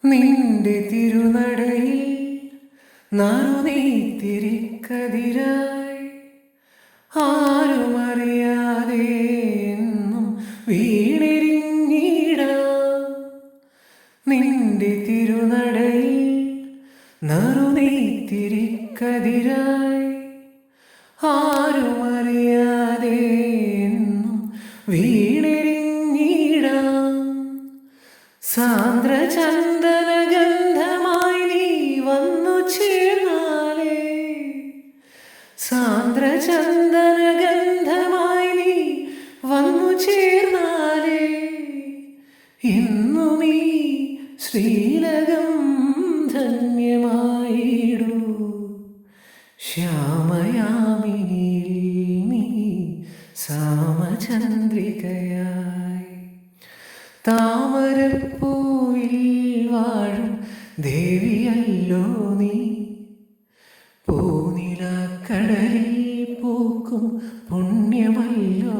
നിന്റെ തിരുനടയിൽ നറുനീത്തിരിക്കതിരായി ആരുമറിയാതെ എന്നും വീണെരിഞ്ഞിടാം. നിന്റെ തിരുനടയിൽ നറുനീത്തിരിക്കതിരായി ആരുമറിയാതെ എന്നും വീണെരിഞ്ഞിടാം. സാന്ദ്രചന്ദന ഗന്ധമായി നീ വന്നു ചേർന്നാലേ, സാന്ദ്രചന്ദന ഗന്ധമായി നീ വന്നു ചേർന്നാലേ ഇന്നു നീ ശ്രീലകം ധന്യമായിടൂ. ശ്യാമയാമിനിയിൽ നീ സാമചന്ദ്രികയായി താമരപ്പൂവിൽ വാഴും ദേവിയല്ലോ നീ. പൂനിലാക്കടലിൽ പൂക്കും പുണ്യമല്ലോ